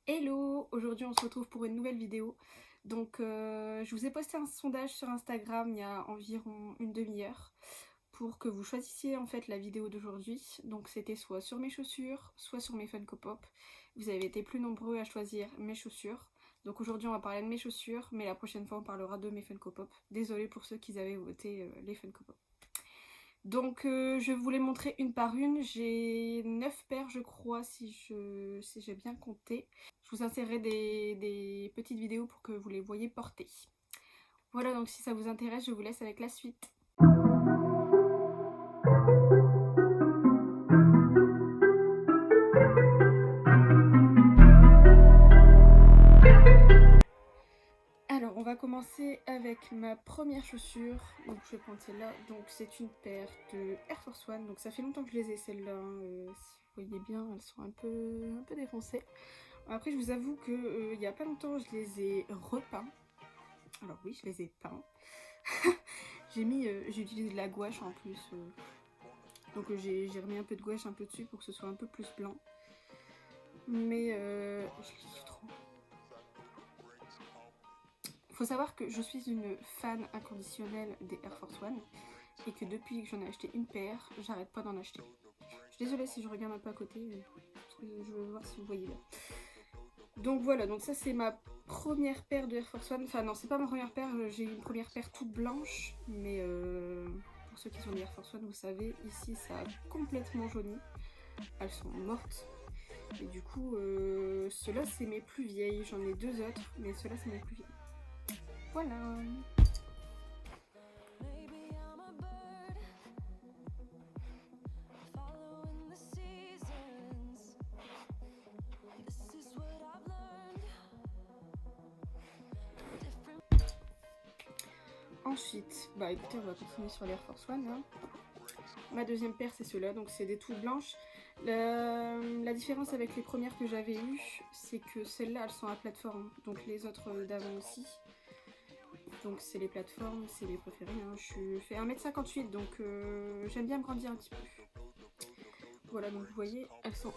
Hello! Aujourd'hui on se retrouve pour une nouvelle vidéo. Donc je vous ai posté un sondage sur Instagram il y a environ une demi-heure pour que vous choisissiez en fait la vidéo d'aujourd'hui. Donc c'était soit sur mes chaussures, soit sur mes Funko Pop. Vous avez été plus nombreux à choisir mes chaussures. Donc aujourd'hui on va parler de mes chaussures, mais la prochaine fois on parlera de mes Funko Pop. Désolée pour ceux qui avaient voté les Funko Pop. Donc je vais vous les montrer une par une. J'ai 9 paires je crois si j'ai bien compté. Je vous insérerai des petites vidéos pour que vous les voyez porter. Voilà, donc si ça vous intéresse, je vous laisse avec la suite. Alors on va commencer avec ma première chaussure. Donc je vais prendre celle-là. Donc c'est une paire de Air Force One. Donc ça fait longtemps que je les ai celles-là. Si vous voyez bien, elles sont un peu défoncées. Après je vous avoue que il n'y a pas longtemps je les ai repeints. Alors oui, je les ai peints. j'ai utilisé de la gouache en plus. Donc j'ai remis un peu de gouache un peu dessus pour que ce soit un peu plus blanc. Mais je les kiffe trop. Faut savoir que je suis une fan inconditionnelle des Air Force One et que depuis que j'en ai acheté une paire, j'arrête pas d'en acheter. Je suis désolée si je regarde un peu à côté, parce que je veux voir si vous voyez là. Donc voilà, donc ça c'est ma première paire de Air Force One. Enfin non, c'est pas ma première paire, j'ai une première paire toute blanche, mais pour ceux qui ont des Air Force One, vous savez, ici ça a complètement jauni. Elles sont mortes. Et du coup, ceux-là c'est mes plus vieilles. J'en ai deux autres, mais ceux-là c'est mes plus vieilles. Voilà. Ensuite, bah écoutez, on va continuer sur l'Air Force One. Hein. Ma deuxième paire, c'est ceux-là, donc c'est des toutes blanches. La différence avec les premières que j'avais eues, c'est que celles-là, elles sont à plateforme, donc les autres d'avant aussi. Donc c'est les plateformes, c'est mes préférées. Hein. Je fais 1m58, donc j'aime bien me grandir un petit peu. Voilà, donc vous voyez, elles sont...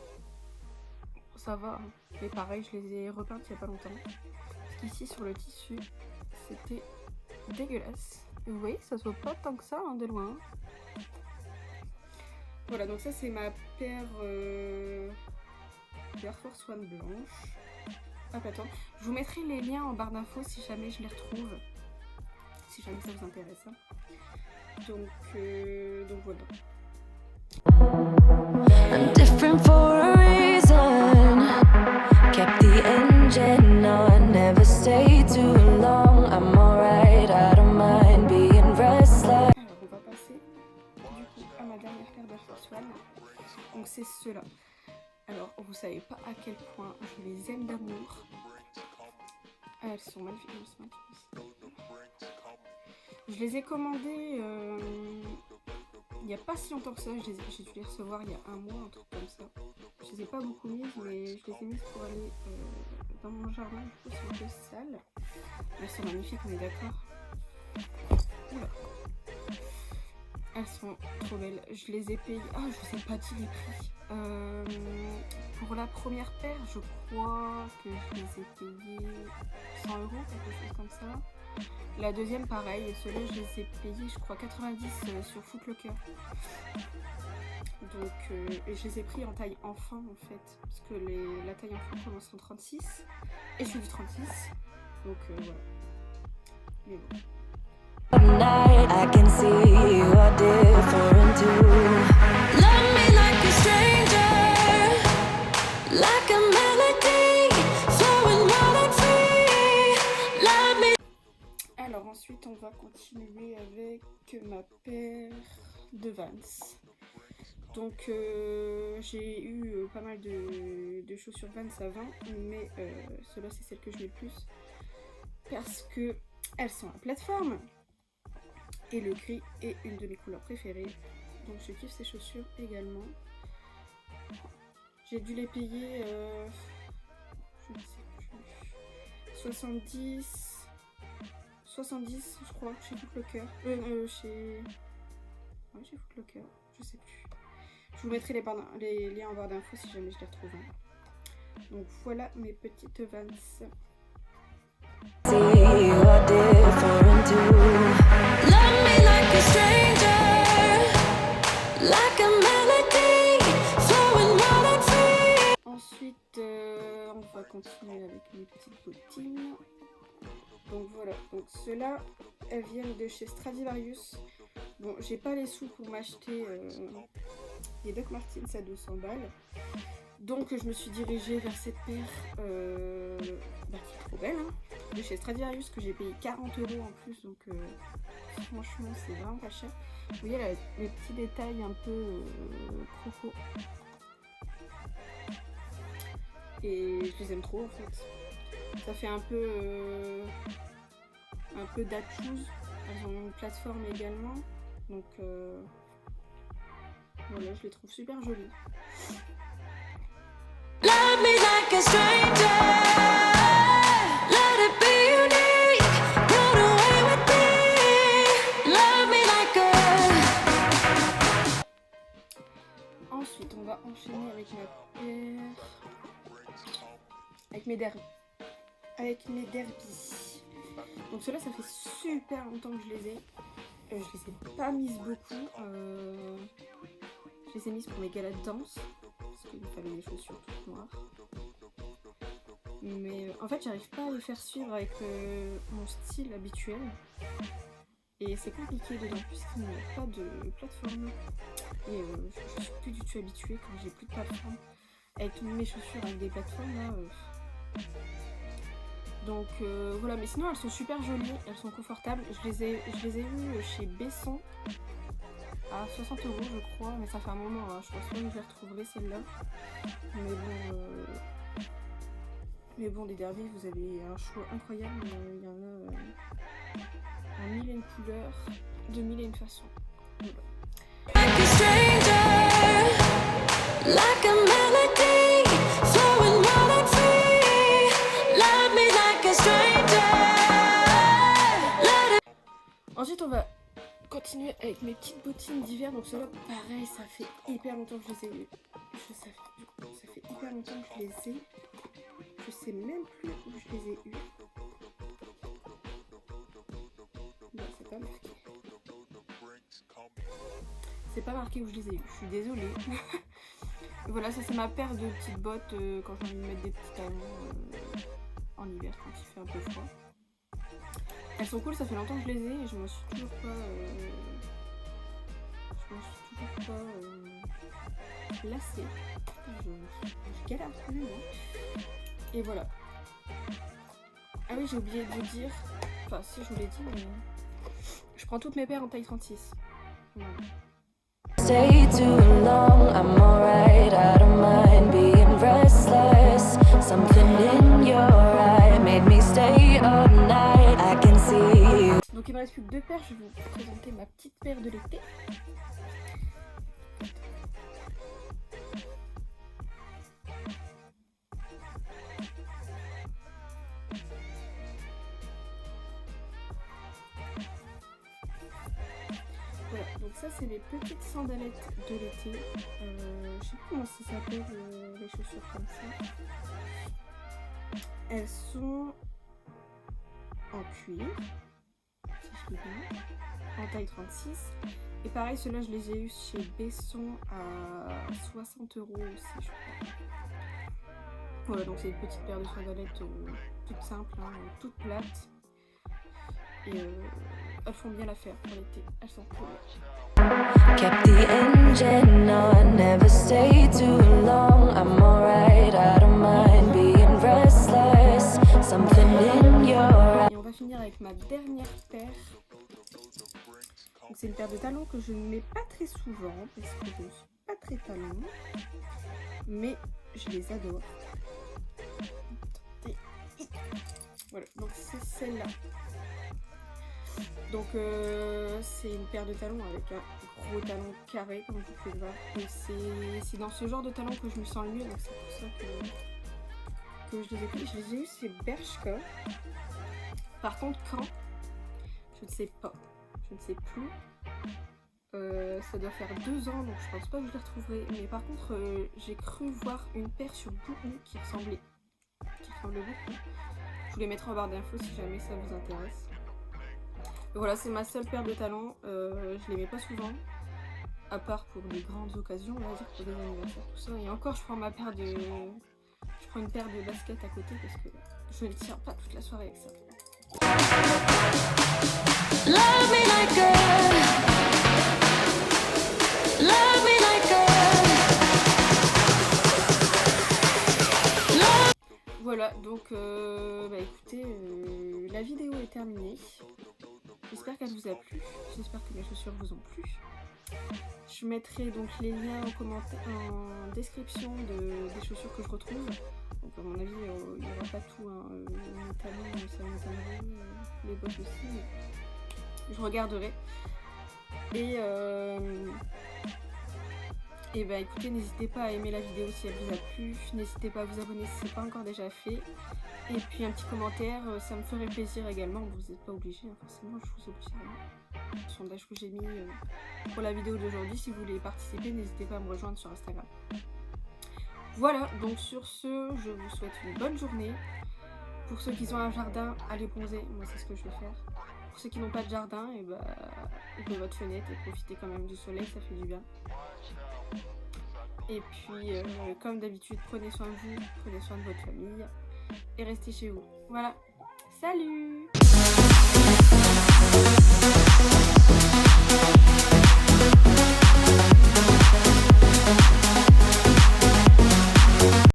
Ça va, hein. Mais pareil, je les ai repeintes il n'y a pas longtemps. Parce qu'ici, sur le tissu, c'était dégueulasse. Vous voyez, ça se voit pas tant que ça, hein, de loin. Voilà, donc ça c'est ma paire Air Force One blanche. Hop, attends. Je vous mettrai les liens en barre d'infos si jamais je les retrouve. Si jamais ça vous intéresse. Hein. Donc voilà. I'm different for a reason. Kept the engine on, never stay too long. I'm alright, I don't mind being restless. Alors on va passer du coup à ma dernière paire d'Air Force One. Donc c'est ceux-là. Alors vous savez pas à quel point je les aime d'amour. Elles sont magnifiques. Je les ai commandées il n'y a pas si longtemps que ça. J'ai dû les recevoir il y a un mois, un truc comme ça. Je les ai pas beaucoup mises, mais je les ai mises pour aller dans mon jardin. Du coup, c'est un peu sale. Elles sont magnifiques, on est d'accord. Oula. Elles sont trop belles. Je les ai payées. Ah, je vous ai pas dit les prix. Pour la première paire, je crois que je les ai payées 100 €, quelque chose comme ça. La deuxième, pareil. Et ceux-là, je les ai payés, je crois, 90 sur Foot Locker. Donc, et je les ai pris en taille enfant, en fait. Parce que la taille enfant commence en 36. Et je suis du 36. Donc, voilà. Mais bon. I can see you are different too. Love me like a stranger, like a melody, flowing wild and free. Love me. Alors ensuite on va continuer avec ma paire de Vans. Donc j'ai eu pas mal de chaussures Vans avant, mais ceux-là c'est celles que je mets le plus parce que elles sont à plateforme. Et le gris est une de mes couleurs préférées. Donc je kiffe ces chaussures également. J'ai dû les payer, je ne sais plus, 70 je crois, chez Foot Locker. Ouais, chez Foot Locker, je sais plus. Je vous mettrai les liens en barre d'infos si jamais je les retrouve. Hein. Donc voilà mes petites Vans. Ensuite, on va continuer avec mes petites bottines. Donc voilà, donc ceux-là, elles viennent de chez Stradivarius. Bon, j'ai pas les sous pour m'acheter des Doc Martens à 200 balles. Donc je me suis dirigée vers cette paire qui est trop belle, hein, de chez Stradivarius, que j'ai payé 40 € en plus. Donc franchement, c'est vraiment pas cher. Vous voyez là, les petits détails un peu croco. Et je les aime trop en fait. Ça fait un peu dad shoes. Elles ont une plateforme également. Donc voilà, je les trouve super jolies. Love me like a stranger. Let it be unique. Run away with me. Love me like a. Ensuite, on va enchaîner avec ma paire. Avec mes derbies. Donc ceux-là, ça fait super longtemps que je les ai. Je les ai pas mises beaucoup. Je les ai mises pour mes galas de danse. Parce qu'il me fallait des chaussures toutes noires. Mais en fait, j'arrive pas à les faire suivre avec mon style habituel. Et c'est compliqué dedans puisqu'il n'y a pas de plateforme. Et je suis plus du tout habituée quand j'ai plus de plateforme. Avec toutes mes chaussures avec des plateformes là. Donc voilà, mais sinon elles sont super jolies, elles sont confortables. Je les ai eues chez Besson à 60 € je crois, mais ça fait un moment, hein. Je pense pas que je les retrouverai celles-là. Mais bon, des derbies, vous avez un choix incroyable. Il y en a à 1000 et une couleurs, de 1000 et une façons. Voilà. Ensuite, on va continuer avec mes petites bottines d'hiver. Donc ceux-là, pareil, ça fait hyper longtemps que je les ai eues. Ça fait hyper longtemps que je les ai. Je sais même plus où je les ai eues. Non, c'est pas marqué. C'est pas marqué où je les ai eues. Je suis désolée. Voilà, ça c'est ma paire de petites bottes quand j'ai envie de mettre des petits talons en hiver quand il fait un peu froid. Elles sont cool, ça fait longtemps que je les ai et je m'en suis toujours pas lassée. Je galère absolument. Et voilà. Ah oui, j'ai oublié de vous dire, enfin si je vous l'ai dit, mais je prends toutes mes paires en taille 36. Voilà. Stay too long, I'm alright, I don't mind being restless. Something in your eye made me stay all night, I can see you. Donc il me reste plus que 2 paires, je vais vous présenter ma petite paire de l'été. Voilà, donc ça c'est les petites sandalettes de l'été. Je sais plus comment ça s'appelle les chaussures comme ça. Elles sont en cuir, si je peux bien, en taille 36. Et pareil, ceux-là je les ai eu chez Besson à 60 € aussi, je crois. Voilà, donc c'est une petite paire de sandalettes toutes simples, hein, toutes plates. Et elles font bien l'affaire pour l'été, elles sont cool. Kept the engine on, never stay too long. I'm alright, I don't mind being restless. Something in your eyes. Et on va finir avec ma dernière paire. Donc c'est une paire de talons que je ne mets pas très souvent parce que je ne suis pas très talon, mais je les adore. Attendez. Voilà, donc c'est celle-là. Donc c'est une paire de talons avec un gros talon carré comme vous pouvez le voir. Et c'est dans ce genre de talons que je me sens le mieux, donc c'est pour ça que je les ai pris. Je les ai eu chez Bershka. Par contre quand, je ne sais pas, je ne sais plus. Ça doit faire 2 ans, donc je pense pas que je les retrouverai. Mais par contre, j'ai cru voir une paire sur Bouron qui ressemblait beaucoup. Je vous les mettrai en barre d'infos si jamais ça vous intéresse. Et voilà, c'est ma seule paire de talons. Je les mets pas souvent, à part pour des grandes occasions, on va dire, pour des anniversaires, tout ça. Et encore, je prends une paire de baskets à côté parce que je ne tiens pas toute la soirée avec ça. Love me like love me like Voilà, donc écoutez, la vidéo est terminée. J'espère qu'elle vous a plu. J'espère que mes chaussures vous ont plu. Je mettrai donc les liens en description des chaussures que je retrouve. Donc à mon avis, il n'y aura pas tout, hein. Les talons, ça m'étonnerait, les bottes aussi. Mais je regarderai. Et bah écoutez, n'hésitez pas à aimer la vidéo si elle vous a plu. N'hésitez pas à vous abonner si ce n'est pas encore déjà fait. Et puis un petit commentaire, ça me ferait plaisir également. Vous n'êtes pas obligés, hein, forcément, je vous oblige à rien. Le sondage que j'ai mis pour la vidéo d'aujourd'hui, si vous voulez participer, n'hésitez pas à me rejoindre sur Instagram. Voilà, donc sur ce, je vous souhaite une bonne journée. Pour ceux qui ont un jardin, allez bronzer, moi c'est ce que je vais faire. Pour ceux qui n'ont pas de jardin, et ouvrez votre fenêtre et profitez quand même du soleil, ça fait du bien. Et puis, comme d'habitude, prenez soin de vous, prenez soin de votre famille et restez chez vous. Voilà, salut!